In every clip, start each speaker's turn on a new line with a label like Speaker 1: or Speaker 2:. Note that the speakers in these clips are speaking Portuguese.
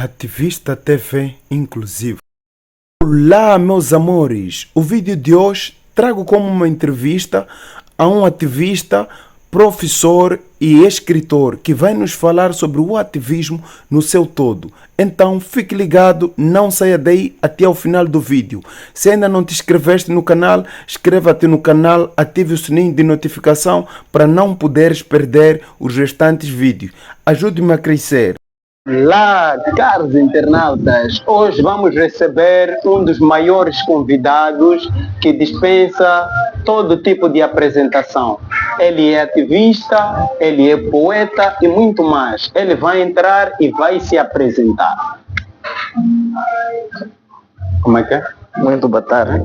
Speaker 1: Ativista TV Inclusiva. Olá, meus amores! O vídeo de hoje trago como uma entrevista a um ativista, professor e escritor que vai nos falar sobre o ativismo no seu todo. Então fique ligado, não saia daí até ao final do vídeo. Se ainda não te inscreveste no canal, inscreva-te no canal, ative o sininho de notificação para não poderes perder os restantes vídeos. Ajude-me a crescer.
Speaker 2: Olá, caros internautas! Hoje vamos receber um dos maiores convidados que dispensa todo tipo de apresentação. Ele é ativista, ele é poeta e muito mais. Ele vai entrar e vai se apresentar. Como é que é?
Speaker 3: Muito boa tarde.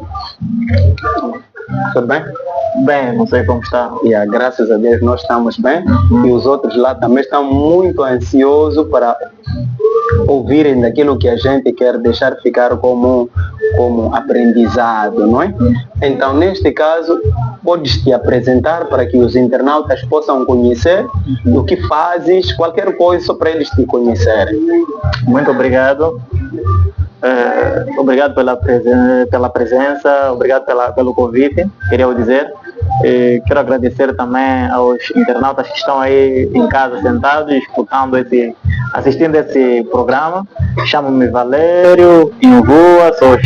Speaker 2: Tudo bem?
Speaker 3: Bem, não sei como está.
Speaker 2: Graças a Deus nós estamos bem e os outros lá também estão muito ansiosos para ouvirem daquilo que a gente quer deixar ficar como aprendizado, não é? Então, neste caso, podes te apresentar para que os internautas possam conhecer o que fazes, qualquer coisa só para eles te conhecerem.
Speaker 3: Muito obrigado. Obrigado pela presença, obrigado pelo convite, queria dizer. Quero agradecer também aos internautas que estão aí em casa sentados, assistindo esse programa. Chamo-me Valério Inovoa, sou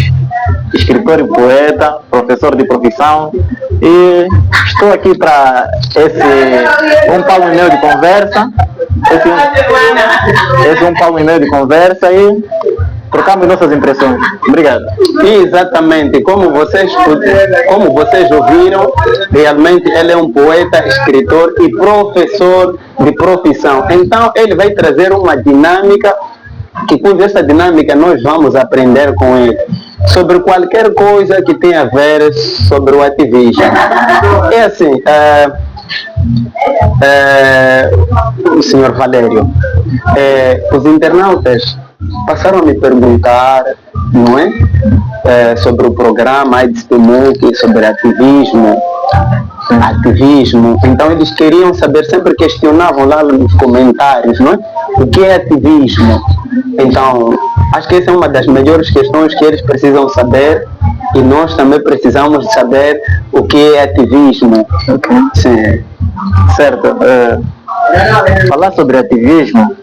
Speaker 3: escritor e poeta, professor de profissão e estou aqui para um palmo e meio de conversa. Esse um palmo e meio de conversa e trocamos nossas impressões. Obrigado.
Speaker 2: Exatamente, como vocês ouviram, realmente ele é um poeta, escritor e professor de profissão. Então ele vai trazer uma dinâmica que com essa dinâmica nós vamos aprender com ele sobre qualquer coisa que tenha a ver sobre o ativismo. É assim, o senhor Valério, os internautas passaram a me perguntar, não é? Sobre o programa AIDS Temuque, sobre ativismo. Então eles queriam saber, sempre questionavam lá nos comentários, não é? O que é ativismo? Então, acho que essa é uma das melhores questões que eles precisam saber e nós também precisamos saber o que é ativismo.
Speaker 3: Okay.
Speaker 2: Sim.
Speaker 3: Certo. Falar sobre ativismo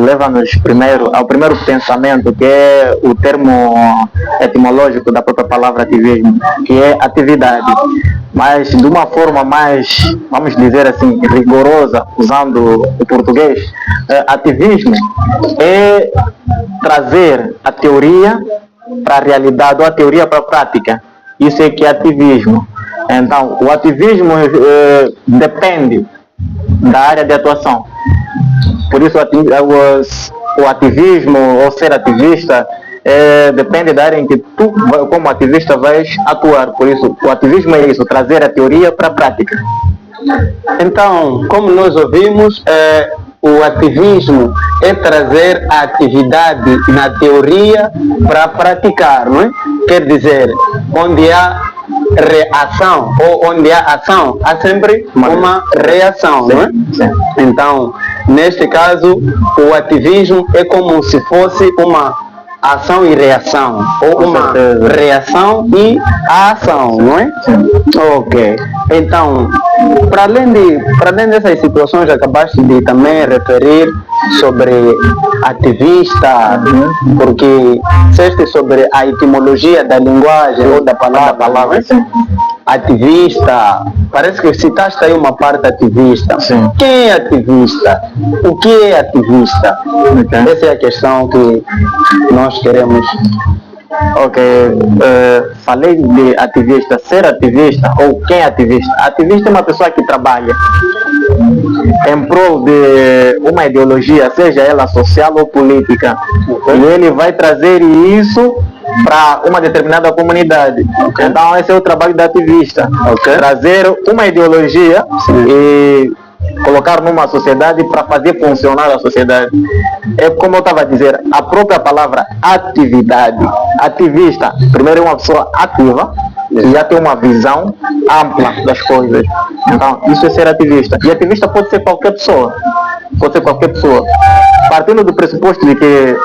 Speaker 3: leva-nos ao primeiro pensamento, que é o termo etimológico da própria palavra ativismo, que é atividade, mas de uma forma mais, vamos dizer assim, rigorosa, usando o português. Ativismo é trazer a teoria para a realidade ou a teoria para a prática. Isso é que é ativismo. Então, o ativismo depende da área de atuação. Por isso o ativismo ou ser ativista depende da área em que tu, como ativista, vais atuar. Por isso o ativismo é isso, trazer a teoria para a prática.
Speaker 2: Então, como nós ouvimos, o ativismo é trazer a atividade na teoria para praticar, não é? Quer dizer, onde há reação ou onde há ação, há sempre uma reação, não é?
Speaker 3: Sim.
Speaker 2: Então, neste caso, o ativismo é como se fosse uma ação e reação, ou uma reação e ação, não é?
Speaker 3: Sim.
Speaker 2: Ok. Então, para além dessas situações, acabaste de também referir sobre ativista, porque disseste sobre a etimologia da linguagem ou da palavra. Ativista, parece que citaste aí uma parte ativista.
Speaker 3: Sim.
Speaker 2: Quem é ativista? O que é ativista?
Speaker 3: Okay.
Speaker 2: Essa é a questão que nós queremos.
Speaker 3: Ok, falei de ativista, ser ativista ou quem é ativista. Ativista é uma pessoa que trabalha em prol de uma ideologia, seja ela social ou política, e ele vai trazer isso para uma determinada comunidade. Então esse é o trabalho do ativista, trazer uma ideologia e colocar numa sociedade para fazer funcionar a sociedade. É como eu estava a dizer, a própria palavra atividade. Ativista, primeiro é uma pessoa ativa e já tem uma visão ampla das coisas. Então isso é ser ativista. E ativista pode ser qualquer pessoa. Pode ser qualquer pessoa. partindo do pressuposto de que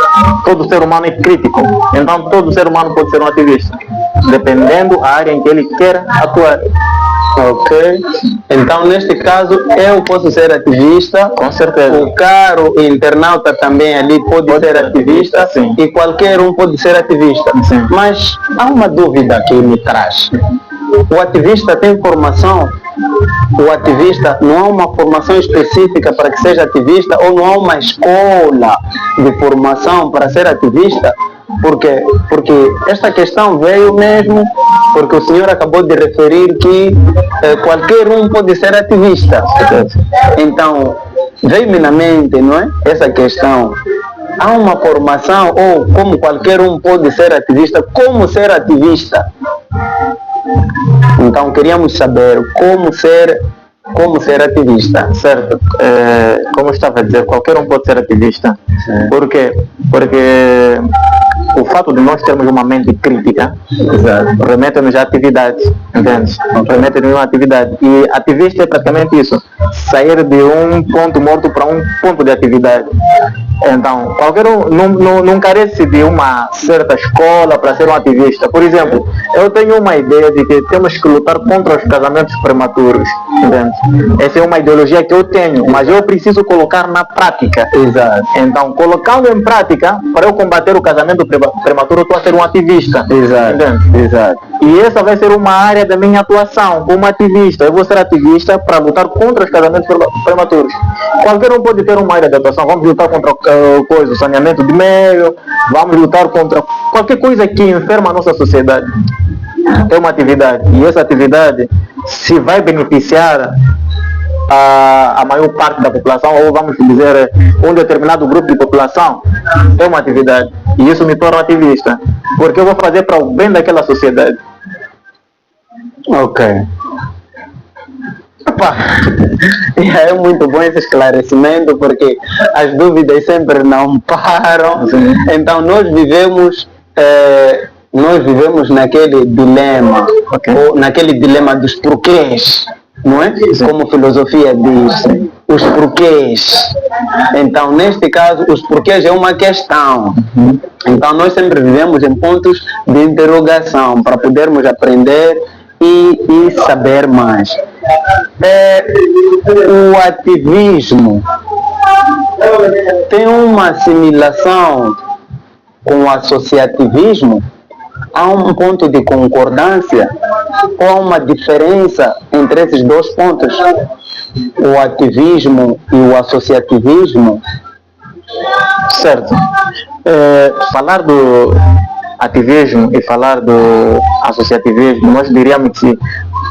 Speaker 3: todo ser humano é crítico, então todo ser humano pode ser um ativista, dependendo da área em que ele quer atuar.
Speaker 2: Ok. Então, neste caso, eu posso ser ativista.
Speaker 3: Com certeza.
Speaker 2: O caro internauta também ali pode ser ativista.
Speaker 3: Sim.
Speaker 2: E qualquer um pode ser ativista.
Speaker 3: Sim.
Speaker 2: Mas há uma dúvida que me traz. O ativista tem formação? O ativista não há uma formação específica para que seja ativista, ou não há uma escola de formação para ser ativista? Porque esta questão veio mesmo porque o senhor acabou de referir que qualquer um pode ser ativista. Então, veio-me na mente, não é? Essa questão. Há uma formação, ou como qualquer um pode ser ativista, como ser ativista? Então, queríamos saber como ser ativista.
Speaker 3: Certo. Como eu estava a dizer, qualquer um pode ser ativista.
Speaker 2: Sim.
Speaker 3: Por quê? Porque o fato de nós termos uma mente crítica remete-nos à atividade, entende? Remete-nos a uma atividade. E ativista é praticamente isso, sair de um ponto morto para um ponto de atividade. Então, qualquer um não carece de uma certa escola para ser um ativista. Por exemplo, eu tenho uma ideia de que temos que lutar contra os casamentos prematuros, entende? Essa é uma ideologia que eu tenho, mas eu preciso colocar na prática.
Speaker 2: Exato.
Speaker 3: Então, colocando em prática, para eu combater o casamento prematuro, eu estou a ser um ativista.
Speaker 2: Exato.
Speaker 3: Entende?
Speaker 2: Exato.
Speaker 3: E essa vai ser uma área da minha atuação como ativista. Eu vou ser ativista para lutar contra os casamentos prematuros. Qualquer um pode ter uma área de atuação. Vamos lutar contra o saneamento de meio, vamos lutar contra qualquer coisa que enferma a nossa sociedade. É uma atividade. E essa atividade, se vai beneficiar a maior parte da população, ou vamos dizer um determinado grupo de população, é uma atividade. E isso me torna ativista, porque eu vou fazer para o bem daquela sociedade.
Speaker 2: Ok. Opa, é muito bom esse esclarecimento, porque as dúvidas sempre não param.
Speaker 3: Sim.
Speaker 2: Então nós vivemos naquele dilema, ou naquele dilema dos porquês, não é? Como filosofia diz, os porquês. Então, neste caso, os porquês é uma questão. Então, nós sempre vivemos em pontos de interrogação para podermos aprender e saber mais. O ativismo tem uma assimilação com o associativismo? Há um ponto de concordância ou há uma diferença entre esses dois pontos? O ativismo e o associativismo?
Speaker 3: Certo. Falar do ativismo e falar do associativismo, nós diríamos que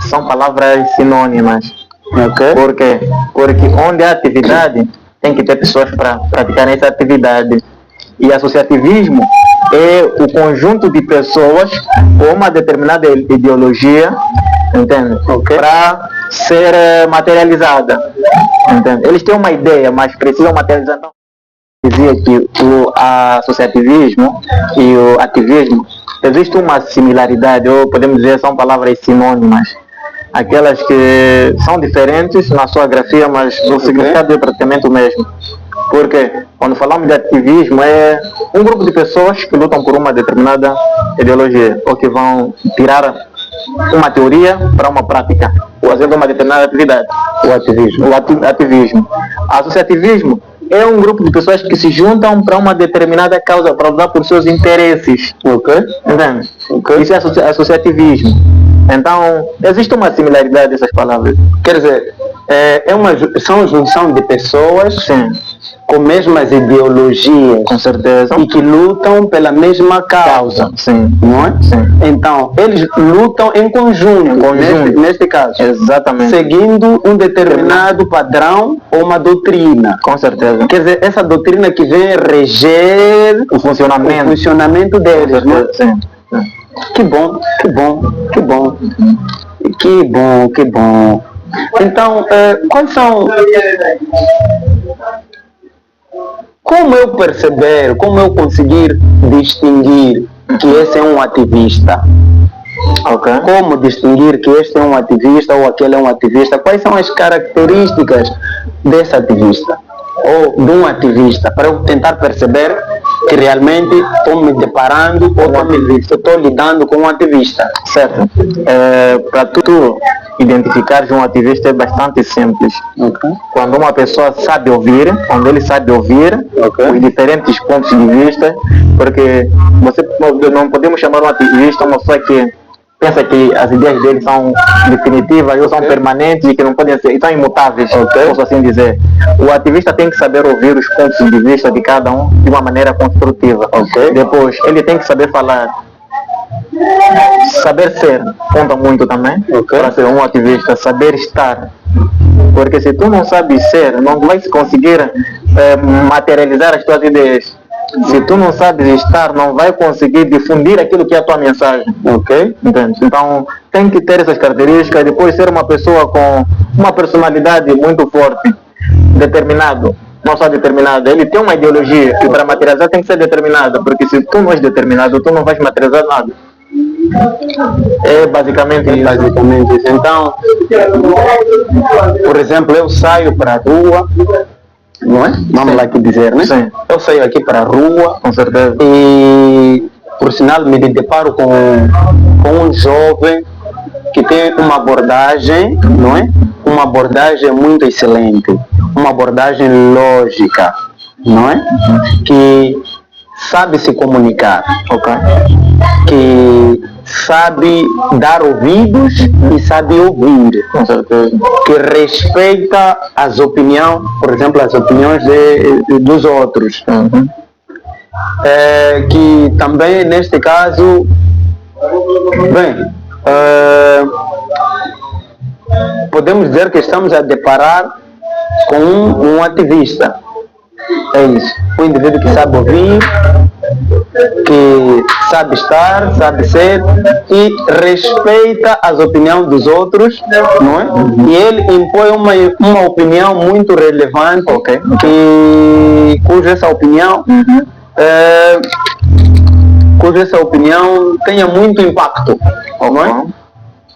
Speaker 3: são palavras sinônimas.
Speaker 2: Okay.
Speaker 3: Por quê? Porque onde há atividade, tem que ter pessoas para praticarem essa atividade. E associativismo é o conjunto de pessoas com uma determinada ideologia, entende?
Speaker 2: Okay.
Speaker 3: Para ser materializada, entende? Eles têm uma ideia, mas precisam materializar. Então, dizia que o associativismo e o ativismo existe uma similaridade, ou podemos dizer são palavras sinônimas, aquelas que são diferentes na sua grafia, mas o significado é praticamente o mesmo. Porque quando falamos de ativismo, é um grupo de pessoas que lutam por uma determinada ideologia, ou que vão tirar uma teoria para uma prática, fazendo uma determinada atividade. O ativismo. Associativismo é um grupo de pessoas que se juntam para uma determinada causa, para lutar por seus interesses.
Speaker 2: Ok?
Speaker 3: Entende?
Speaker 2: Okay.
Speaker 3: Isso é associativismo. Então, existe uma similaridade dessas palavras.
Speaker 2: Quer dizer, são junção de pessoas,
Speaker 3: Sim,
Speaker 2: com mesmas ideologias,
Speaker 3: com certeza.
Speaker 2: e que lutam pela mesma causa,
Speaker 3: Sim,
Speaker 2: não é?
Speaker 3: sim.
Speaker 2: Então, eles lutam em conjunto, neste caso,
Speaker 3: Exatamente.
Speaker 2: seguindo um determinado padrão ou uma doutrina.
Speaker 3: Com certeza.
Speaker 2: Quer dizer, essa doutrina que vem reger
Speaker 3: O funcionamento.
Speaker 2: deles, não é?
Speaker 3: Sim.
Speaker 2: Que bom, que bom, que bom. Que bom, que bom. Então, quais são... Como eu perceber, como eu conseguir distinguir que esse é um ativista?
Speaker 3: Ok.
Speaker 2: Como distinguir que este é um ativista ou aquele é um ativista? Quais são as características desse ativista? ou de um ativista, para eu tentar perceber que realmente estou me deparando ou estou lidando com um ativista.
Speaker 3: Certo. Para tu identificar um ativista é bastante simples. Quando uma pessoa sabe ouvir, quando ele sabe ouvir os diferentes pontos de vista, porque não podemos chamar um ativista uma pessoa que pensa que as ideias dele são definitivas ou são permanentes e que não podem ser, são imutáveis, posso assim dizer. O ativista tem que saber ouvir os pontos de vista de cada um de uma maneira construtiva. Depois, ele tem que saber falar. Saber ser conta muito também para ser um ativista, saber estar. Porque se tu não sabes ser, não vais conseguir materializar as tuas ideias. Se tu não sabes estar, não vai conseguir difundir aquilo que é a tua mensagem. Entende? Então tem que ter essas características e depois ser uma pessoa com uma personalidade muito forte, determinado. Não só determinado, ele tem uma ideologia que para materializar tem que ser determinada, porque se tu não és determinado, tu não vais materializar nada. É basicamente
Speaker 2: isso. Então, por exemplo, eu saio para a rua, não é? Vamos lá aqui dizer, né?
Speaker 3: Sim.
Speaker 2: Eu saio aqui para a rua,
Speaker 3: Com certeza.
Speaker 2: e por sinal me deparo com um jovem que tem uma abordagem, não é? Uma abordagem muito excelente, uma abordagem lógica, não é? Que sabe se comunicar, que sabe dar ouvidos e sabe ouvir,
Speaker 3: Com certeza.
Speaker 2: que respeita as opiniões, por exemplo, as opiniões dos outros. Que também neste caso, bem, podemos dizer que estamos a deparar com um ativista. É isso, um indivíduo que sabe ouvir, que sabe estar, sabe ser e respeita as opiniões dos outros, não é? E ele impõe uma opinião muito relevante, cuja essa opinião tenha muito impacto, não é?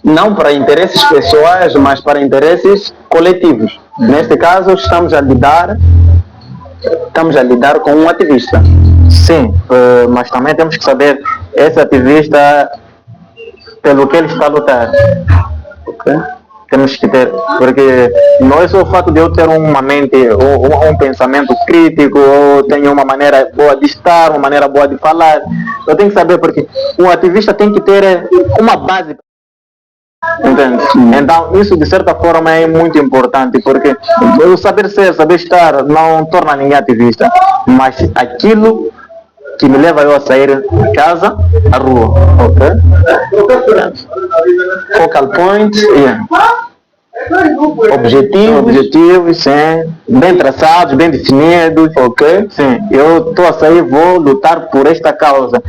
Speaker 2: Não para interesses pessoais, mas para interesses coletivos. Neste caso, estamos a lidar com um ativista.
Speaker 3: Sim, mas também temos que saber esse ativista pelo que ele está a lutar. Temos que ter, porque não é só o fato de eu ter uma mente ou um pensamento crítico, ou tenho uma maneira boa de estar, uma maneira boa de falar. Eu tenho que saber, porque um ativista tem que ter uma base. Entende? Então isso de certa forma é muito importante, porque o saber ser, saber estar não torna ninguém ativista, mas aquilo que me leva eu a sair de casa, à rua.
Speaker 2: Focal point,
Speaker 3: objetivos, sim, bem traçados, bem definidos, sim, eu estou a sair, vou lutar por esta causa.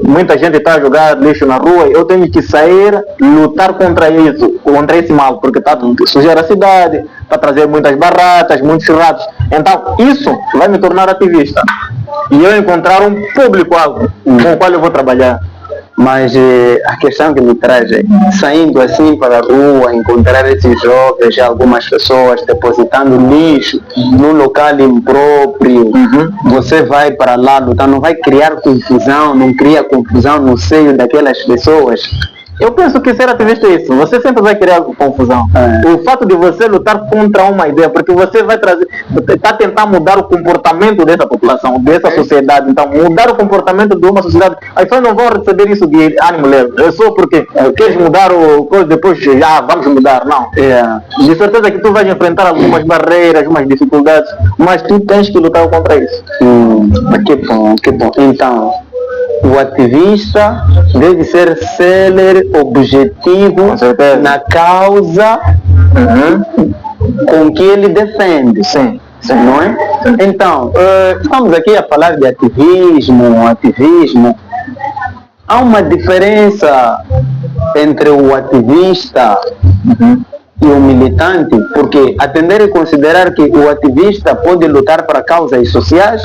Speaker 3: Muita gente está a jogar lixo na rua, eu tenho que sair, lutar contra isso, contra esse mal, porque está a sujar a cidade, está a trazer muitas baratas, muitos ratos. Então isso vai me tornar ativista e eu encontrar um público-alvo com o qual eu vou trabalhar.
Speaker 2: Mas a questão que me traz é, saindo assim para a rua, encontrar esses jovens, algumas pessoas depositando lixo num local impróprio, você vai para lá lutar, não vai criar confusão, não cria confusão no seio daquelas pessoas?
Speaker 3: Eu penso que ser ativista é isso, você sempre vai criar confusão. O fato de você lutar contra uma ideia, porque você vai trazer, está tentando mudar o comportamento dessa população, dessa sociedade. Então, mudar o comportamento de uma sociedade, as pessoas não vão receber isso de ânimo leve. É só porque queres mudar o coisa, depois já vamos mudar. Não. De certeza que tu vais enfrentar algumas barreiras, algumas dificuldades, mas tu tens que lutar contra isso.
Speaker 2: Que bom. Então, o ativista deve ser célere, objetivo na causa com que ele defende.
Speaker 3: Sim.
Speaker 2: Não é? Então, estamos aqui a falar de ativismo. Há uma diferença entre o ativista e o militante, porque atender e considerar que o ativista pode lutar para causas sociais,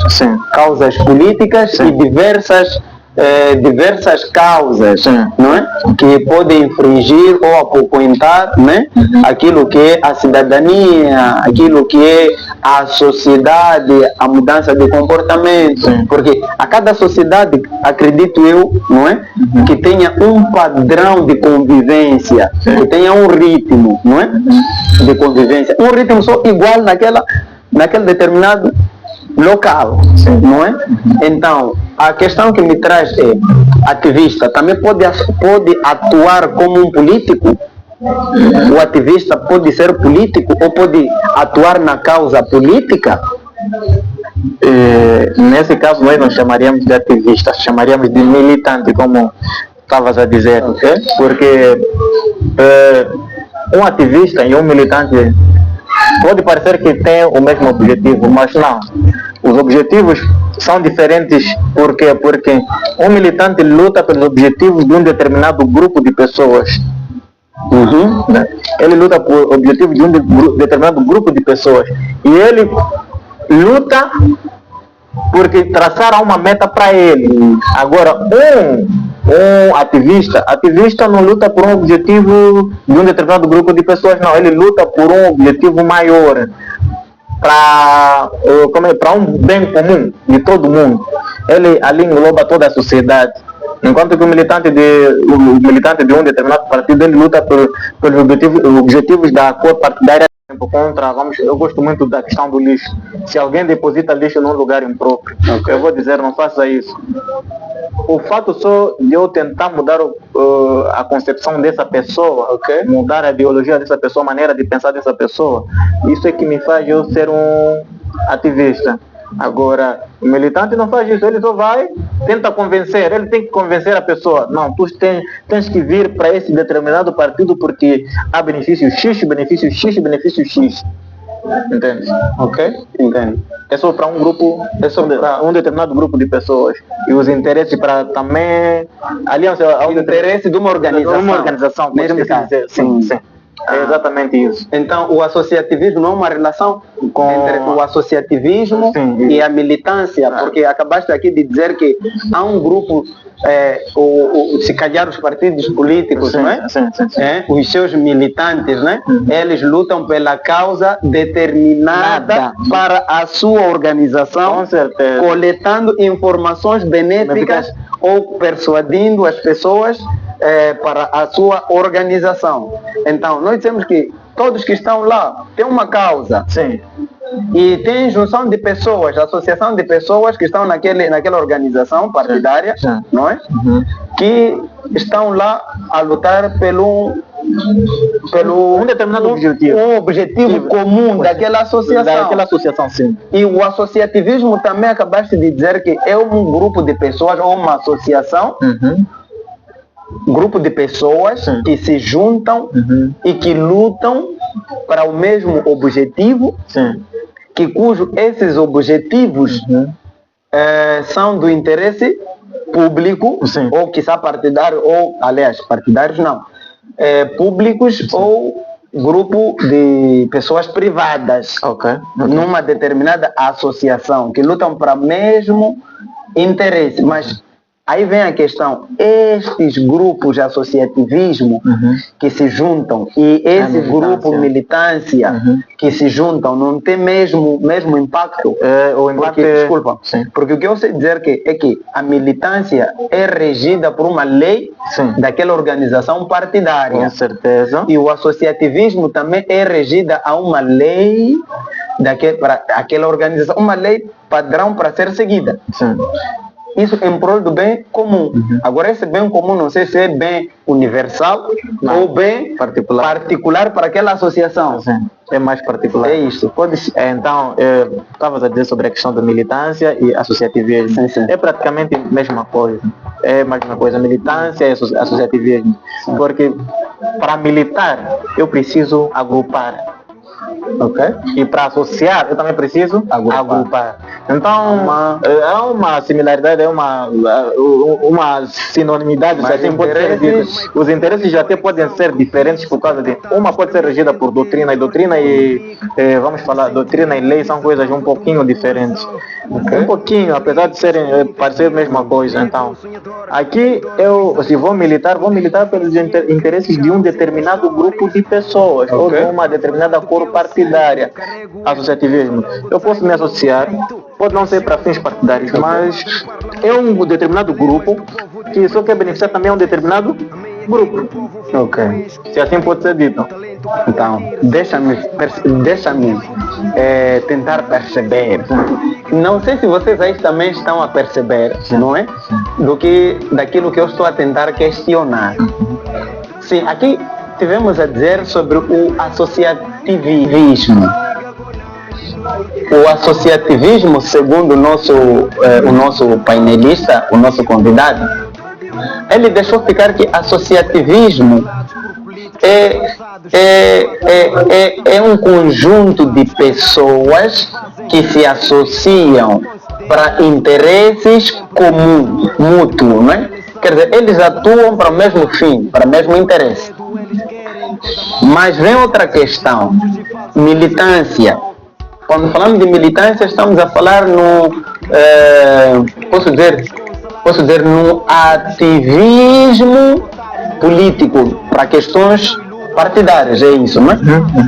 Speaker 2: causas políticas e diversas diversas causas, não é? Que podem infringir ou apoquentar, né? Aquilo que é a cidadania, aquilo que é a sociedade, a mudança de comportamento, porque a cada sociedade, acredito eu, não é? Que tenha um padrão de convivência, que tenha um ritmo, não é? De convivência, um ritmo só igual naquele determinado local, não é? Então, a questão que me traz é, ativista também pode atuar como um político? O ativista pode ser político ou pode atuar na causa política?
Speaker 3: Nesse caso, nós não chamaríamos de ativista, chamaríamos de militante, como estavas a dizer, porque um ativista e um militante pode parecer que tem o mesmo objetivo, mas não. Os objetivos são diferentes. Por quê? Porque um militante luta pelos objetivos de um determinado grupo de pessoas. Né? Ele luta por objetivos de um determinado grupo de pessoas. E ele luta porque traçaram uma meta para ele. Agora, um ativista não luta por um objetivo de um determinado grupo de pessoas, não. Ele luta por um objetivo maior, para um bem comum de todo mundo. Ele ali engloba toda a sociedade. Enquanto que o militante de um determinado partido, ele luta pelos objetivos da cor partidária. Eu gosto muito da questão do lixo. Se alguém deposita lixo num lugar impróprio, eu vou dizer, não faça isso. O fato só de eu tentar mudar a concepção dessa pessoa, mudar a ideologia dessa pessoa, a maneira de pensar dessa pessoa, isso é que me faz eu ser um ativista. Agora, o militante não faz isso, ele só vai, tenta convencer, ele tem que convencer a pessoa. Não, tu tens que vir para esse determinado partido porque há benefício X, benefício X, benefício X. Entende?
Speaker 2: Ok?
Speaker 3: Entende? É só para um grupo, é só para um determinado grupo de pessoas. E os interesses para também... aliança,
Speaker 2: o interesse de uma organização.
Speaker 3: Uma organização,
Speaker 2: mesmo
Speaker 3: dizer. Sim, sim. É exatamente isso.
Speaker 2: Então, o associativismo não é uma relação entre o associativismo e a militância, porque acabaste aqui de dizer que há um grupo, se calhar os partidos políticos, não é? Os seus militantes, né? Eles lutam pela causa determinada para a sua organização,
Speaker 3: com certeza,
Speaker 2: coletando informações benéficas ou persuadindo as pessoas para a sua organização. Então, nós dizemos que todos que estão lá têm uma causa.
Speaker 3: Sim.
Speaker 2: E tem junção de pessoas, associação de pessoas que estão naquela organização partidária, não é? Que estão lá a lutar pelo
Speaker 3: um determinado objetivo.
Speaker 2: Um objetivo comum daquela associação.
Speaker 3: Sim.
Speaker 2: E o associativismo também acabaste de dizer que é um grupo de pessoas ou uma associação, grupo de pessoas que se juntam e que lutam para o mesmo objetivo, cujo esses objetivos são do interesse público, ou quiçá partidário, ou aliás, partidários não, públicos ou grupo de pessoas privadas, numa determinada associação, que lutam para o mesmo interesse, mas aí vem a questão, estes grupos de associativismo que se juntam e esse grupo militância que se juntam não tem mesmo impacto? Desculpa, porque o que eu sei dizer é que a militância é regida por uma lei daquela organização partidária.
Speaker 3: Com certeza.
Speaker 2: E o associativismo também é regida a uma lei para aquela organização, uma lei padrão para ser seguida. Isso em prol do bem comum. Agora, esse bem comum não sei se é bem universal ou bem particular para aquela associação.
Speaker 3: É mais particular.
Speaker 2: É isso.
Speaker 3: Então, estavas a dizer sobre a questão da militância e associativismo. É praticamente a mesma coisa. É a mesma coisa, militância e associativismo. Porque para militar, eu preciso agrupar.
Speaker 2: Ok.
Speaker 3: E para associar, eu também preciso agrupar. Então, há uma similaridade, é uma sinonimidade.
Speaker 2: Mas
Speaker 3: Assim, pode ser dito. Os interesses até podem ser diferentes por causa de... Uma pode ser regida por doutrina e vamos falar, doutrina e lei são coisas um pouquinho diferentes. Um pouquinho, apesar de serem parecer a mesma coisa. Então, aqui se vou militar pelos interesses de um determinado grupo de pessoas ou de uma determinada cor partidária. Associativismo. Eu posso me associar, pode não ser para fins partidários, mas é um determinado grupo que só quer beneficiar também um determinado grupo.
Speaker 2: Ok.
Speaker 3: Se assim pode ser dito.
Speaker 2: Então, deixa-me tentar perceber. Não sei se vocês aí também estão a perceber, não é? Daquilo que eu estou a tentar questionar. Sim, aqui tivemos a dizer sobre o associativismo. O associativismo, segundo o nosso painelista, o nosso convidado, ele deixou ficar que associativismo é um conjunto de pessoas que se associam para interesses comuns, mútuos, não é? Quer dizer, eles atuam para o mesmo fim, para o mesmo interesse. Mas vem outra questão, militância. Quando falamos de militância, estamos a falar posso dizer, no ativismo político para questões partidárias, é isso, não é?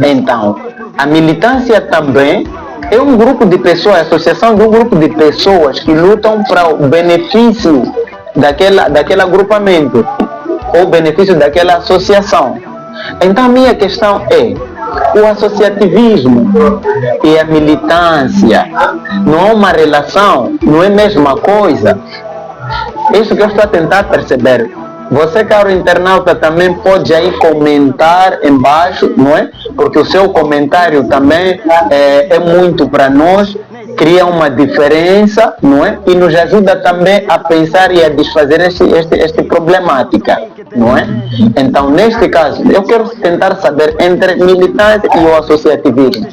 Speaker 2: Então, a militância também é um grupo de pessoas, a associação de um grupo de pessoas que lutam para o benefício daquele agrupamento ou benefício daquela associação. Então, a minha questão é: o associativismo e a militância não é uma relação, não é a mesma coisa? Isso que eu estou a tentar perceber. Você, caro internauta, também pode aí comentar embaixo, não é? Porque o seu comentário também é muito para nós, cria uma diferença, não é? E nos ajuda também a pensar e a desfazer esta problemática, não é? Então, neste caso, eu quero tentar saber entre militância e o associativismo.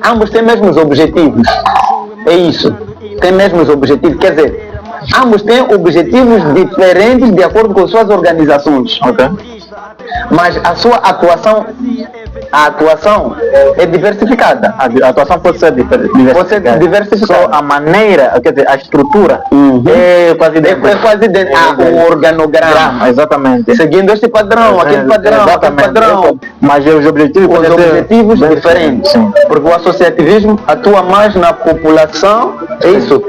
Speaker 2: Ambos têm mesmos objetivos. É isso. Têm mesmos objetivos. Quer dizer, ambos têm objetivos diferentes de acordo com suas organizações. Okay. Mas a sua atuação é diversificada. A atuação pode ser diversificada. Só a maneira, quer dizer, a estrutura é quase idêntica. O organograma. Exatamente. Seguindo este padrão, aquele padrão. Mas os objetivos diferentes. Sim. Porque o associativismo atua mais na população. É isso.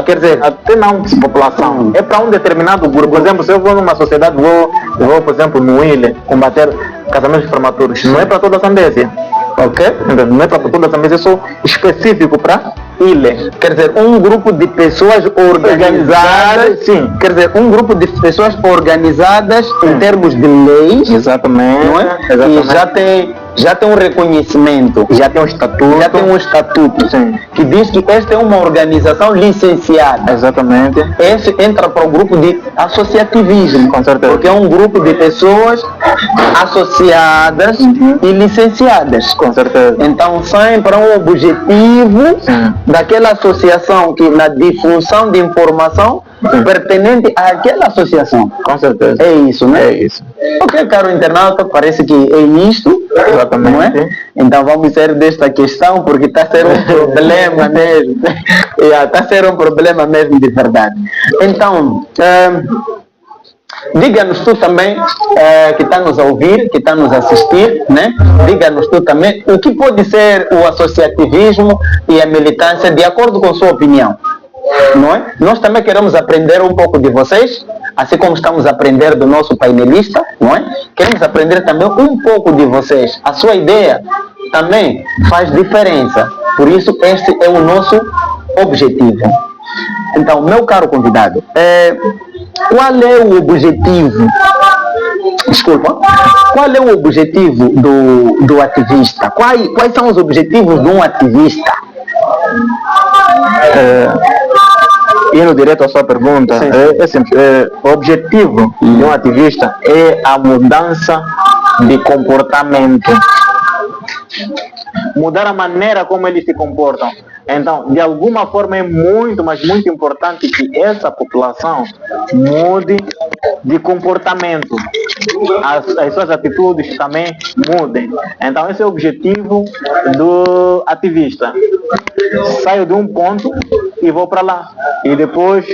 Speaker 2: Quer dizer, até não população. É para um determinado grupo. Por exemplo, se eu vou numa sociedade, vou por exemplo, no Ile, combater casamentos prematuros. Não é para toda a Zambésia. Ok? Não é para toda a Zambésia, é só específico para Ile. Quer dizer, um grupo de pessoas organizadas. Sim. Quer dizer, um grupo de pessoas organizadas em termos de leis. Exatamente. Não é? Exatamente. E já tem um reconhecimento, já tem um estatuto sim, que diz que esta é uma organização licenciada. Exatamente. Esse entra para o grupo de associativismo, com certeza, porque é um grupo de pessoas associadas e licenciadas. Com certeza. Então saem para um objetivo daquela associação que na difunção de informação pertinente àquela associação. Com certeza. É isso, né? É isso. Ok, caro internauta, parece que é isto. Exatamente. Não é? Então vamos sair desta questão porque está a ser um problema mesmo. Está a ser um problema mesmo de verdade. Então, diga-nos tu também, que está nos a ouvir, que está nos a assistir, né? Diga-nos tu também o que pode ser o associativismo e a militância de acordo com sua opinião. Não é? Nós também queremos aprender um pouco de vocês, assim como estamos a aprender do nosso painelista, não é? Queremos aprender também um pouco de vocês. A sua ideia também faz diferença, por isso este é o nosso objetivo. Então, meu caro convidado, qual é o objetivo? Desculpa. Qual é o objetivo do ativista? Quais são os objetivos de um ativista? Indo direto à sua pergunta, é simples. O objetivo de um ativista é a mudança de comportamento.
Speaker 3: mudar a maneira como eles se comportam. Então, de alguma forma é muito, mas muito importante que essa população mude de comportamento. As suas atitudes também mudem. Então, esse é o objetivo do ativista. Saio de um ponto e vou para lá. E depois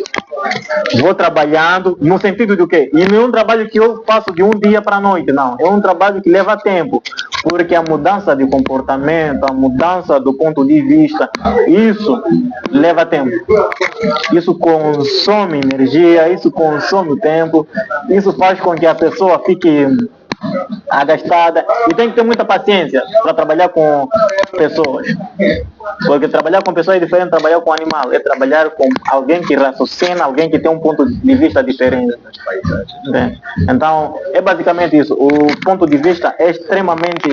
Speaker 3: vou trabalhando, no sentido de quê? E não é um trabalho que eu faço de um dia para a noite, não. É um trabalho que leva tempo. Porque a mudança de comportamento, a mudança do ponto de vista, isso leva tempo. Isso consome energia, isso consome tempo, isso faz com que a pessoa fique agastada e tem que ter muita paciência para trabalhar com pessoas, porque trabalhar com pessoas é diferente de trabalhar com animal, é trabalhar com alguém que raciocina, alguém que tem um ponto de vista diferente. Então é basicamente isso. O ponto de vista é extremamente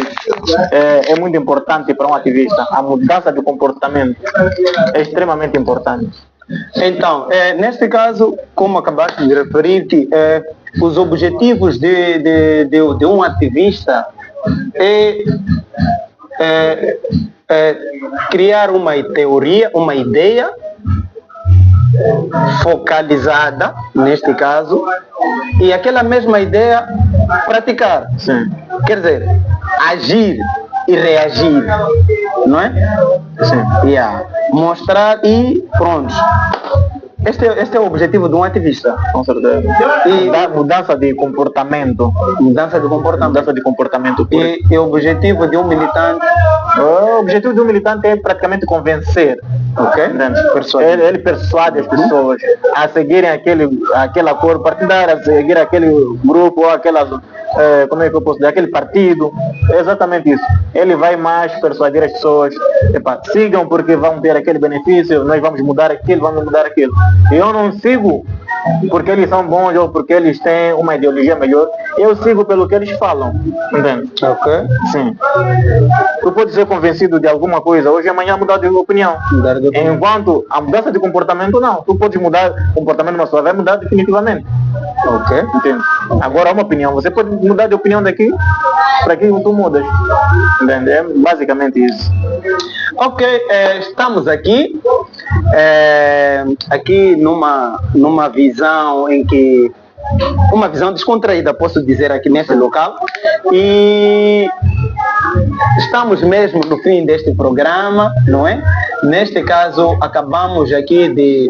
Speaker 3: é muito importante para um ativista. A mudança de comportamento é extremamente importante.
Speaker 2: Então, neste caso, como acabaste de referir, que os objetivos de um ativista é criar uma teoria, uma ideia focalizada, neste caso, e aquela mesma ideia praticar.
Speaker 3: Sim.
Speaker 2: Quer dizer, agir e reagir, não é?
Speaker 3: Sim.
Speaker 2: Yeah. Mostrar e pronto. Este é o objetivo de um ativista.
Speaker 3: Com certeza. E mudança de comportamento.
Speaker 2: Mudança de comportamento.
Speaker 3: Mudança de comportamento.
Speaker 2: E o objetivo de um militante?
Speaker 3: O objetivo de um militante é praticamente convencer.
Speaker 2: Ok?
Speaker 3: Ele persuade as pessoas a seguirem aquela cor partidária, a seguir aquele grupo ou como é que eu posso dizer, aquele partido. É exatamente isso. Ele vai mais persuadir as pessoas, sigam porque vão ter aquele benefício, nós vamos mudar aquilo, vamos mudar aquilo. E eu não sigo porque eles são bons ou porque eles têm uma ideologia melhor, eu sigo pelo que eles falam, entende?
Speaker 2: Ok.
Speaker 3: Sim. Tu pode ser convencido de alguma coisa hoje e amanhã mudar de opinião. Enquanto a mudança de comportamento não. Tu pode mudar o comportamento, mas só vai mudar definitivamente.
Speaker 2: Ok.
Speaker 3: Entende? Agora uma opinião. Você pode mudar de opinião daqui para aqui tu mudas. Entende? É basicamente isso.
Speaker 2: Ok, estamos aqui numa visão em que uma visão descontraída, posso dizer, aqui nesse local, e estamos mesmo no fim deste programa, não é? Neste caso, acabamos aqui de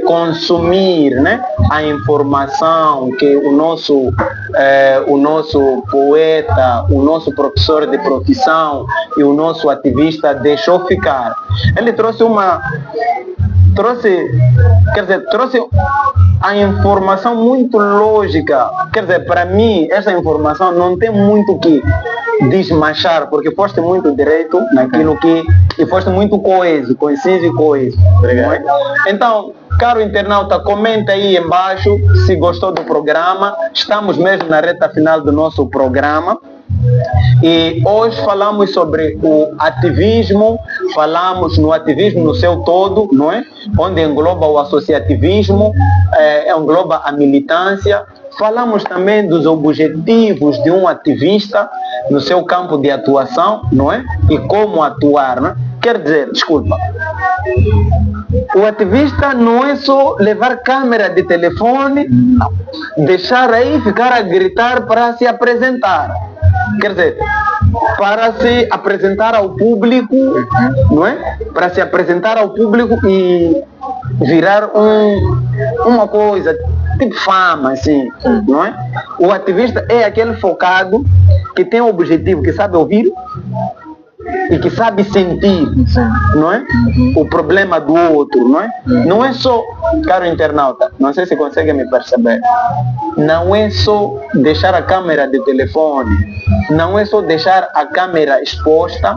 Speaker 2: consumir, né, a informação que o nosso poeta, o nosso professor de profissão e o nosso ativista deixou ficar. Ele trouxe a informação muito lógica. Quer dizer, para mim, essa informação não tem muito que desmanchar, porque foste muito direito naquilo que... e foste muito conciso e coeso. Então, caro internauta, comenta aí embaixo se gostou do programa. Estamos mesmo na reta final do nosso programa. E hoje falamos sobre o ativismo, falamos no ativismo no seu todo, não é? Onde engloba o associativismo, engloba a militância. Falamos também dos objetivos de um ativista no seu campo de atuação, não é? E como atuar, não é? Quer dizer, desculpa, o ativista não é só levar câmera de telefone, deixar aí ficar a gritar para se apresentar. Quer dizer, para se apresentar ao público, não é? Para se apresentar ao público e virar uma coisa, tipo fama, assim, não é? O ativista é aquele focado que tem um objetivo, que sabe ouvir e que sabe sentir, não é? O problema do outro, não é? Não é só, caro internauta, não sei se consegue me perceber, não é só deixar a câmera de telefone, não é só deixar a câmera exposta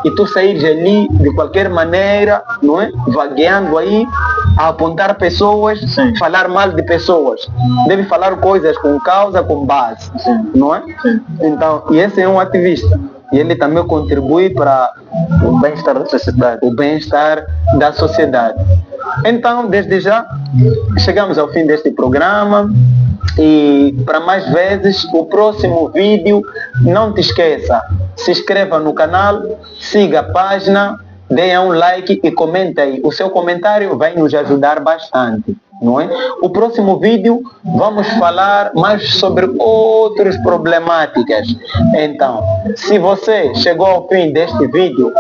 Speaker 2: e tu sair ali de qualquer maneira, não é? Vagueando aí, a apontar pessoas, falar mal de pessoas. Deve falar coisas com causa, com base, não é? Então, e esse é um ativista. E ele também contribui para o bem-estar da sociedade. O bem-estar da sociedade. Então, desde já, chegamos ao fim deste programa. E para mais vezes, o próximo vídeo, não te esqueça, se inscreva no canal, siga a página, dê um like e comente aí. O seu comentário vai nos ajudar bastante, não é? O próximo vídeo vamos falar mais sobre outras problemáticas. Então, se você chegou ao fim deste vídeo,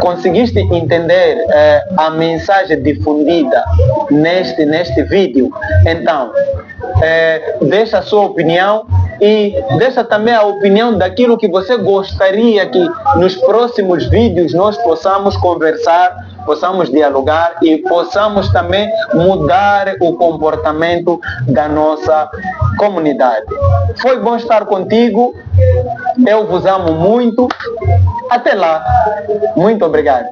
Speaker 2: conseguiste entender a mensagem difundida neste vídeo, então deixa a sua opinião e deixa também a opinião daquilo que você gostaria que nos próximos vídeos nós possamos conversar, possamos dialogar e possamos também mudar o comportamento da nossa comunidade. Foi bom estar contigo, eu vos amo muito, até lá, muito obrigado.